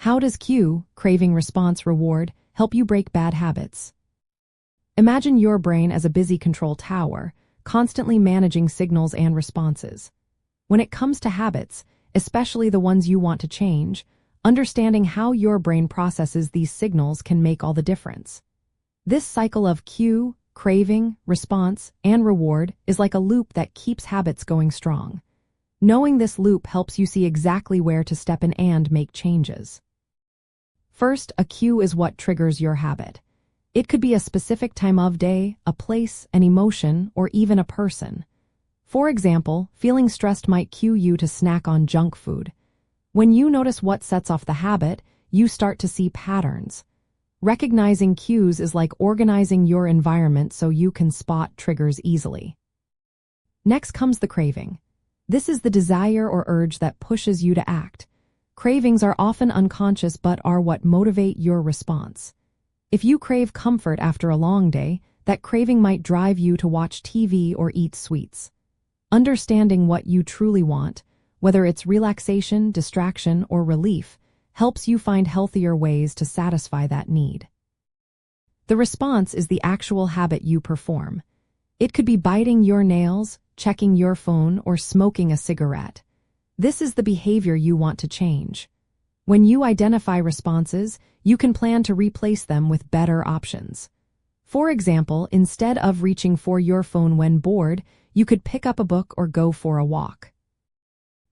How does cue, craving, response, reward help you break bad habits? Imagine your brain as a busy control tower, constantly managing signals and responses. When it comes to habits, especially the ones you want to change, understanding how your brain processes these signals can make all the difference. This cycle of cue, craving, response, and reward is like a loop that keeps habits going strong. Knowing this loop helps you see exactly where to step in and make changes. First, a cue is what triggers your habit. It could be a specific time of day, a place, an emotion, or even a person. For example, feeling stressed might cue you to snack on junk food. When you notice what sets off the habit, you start to see patterns. Recognizing cues is like organizing your environment so you can spot triggers easily. Next comes the craving. This is the desire or urge that pushes you to act. Cravings are often unconscious but are what motivate your response. If you crave comfort after a long day, that craving might drive you to watch TV or eat sweets. Understanding what you truly want, whether it's relaxation, distraction, or relief, helps you find healthier ways to satisfy that need. The response is the actual habit you perform. It could be biting your nails, checking your phone, or smoking a cigarette. This is the behavior you want to change. When you identify responses, you can plan to replace them with better options. For example, instead of reaching for your phone when bored, you could pick up a book or go for a walk.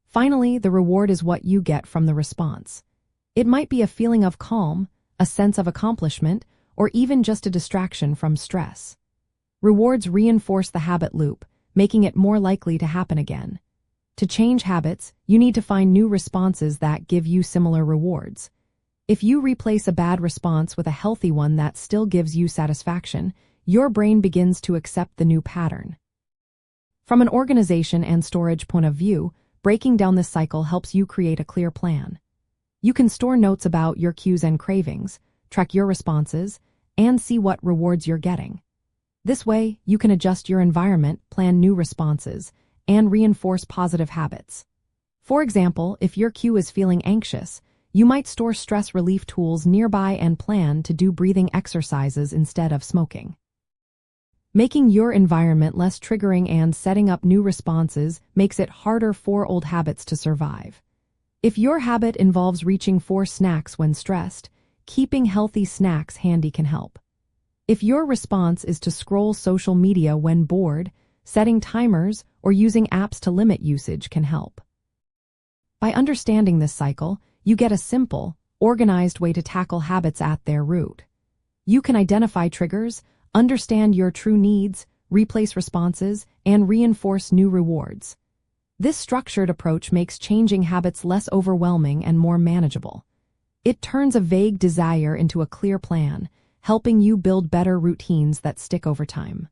Finally, the reward is what you get from the response. It might be a feeling of calm, a sense of accomplishment, or even just a distraction from stress. Rewards reinforce the habit loop, making it more likely to happen again. To change habits, you need to find new responses that give you similar rewards. If you replace a bad response with a healthy one that still gives you satisfaction, your brain begins to accept the new pattern. From an organization and storage point of view, breaking down this cycle helps you create a clear plan. You can store notes about your cues and cravings, track your responses, and see what rewards you're getting. This way, you can adjust your environment, plan new responses, and reinforce positive habits. For example, if your cue is feeling anxious, you might store stress relief tools nearby and plan to do breathing exercises instead of smoking. Making your environment less triggering and setting up new responses makes it harder for old habits to survive. If your habit involves reaching for snacks when stressed, keeping healthy snacks handy can help. If your response is to scroll social media when bored, setting timers or using apps to limit usage can help. By understanding this cycle, you get a simple, organized way to tackle habits at their root. You can identify triggers, understand your true needs, replace responses, and reinforce new rewards. This structured approach makes changing habits less overwhelming and more manageable. It turns a vague desire into a clear plan, helping you build better routines that stick over time.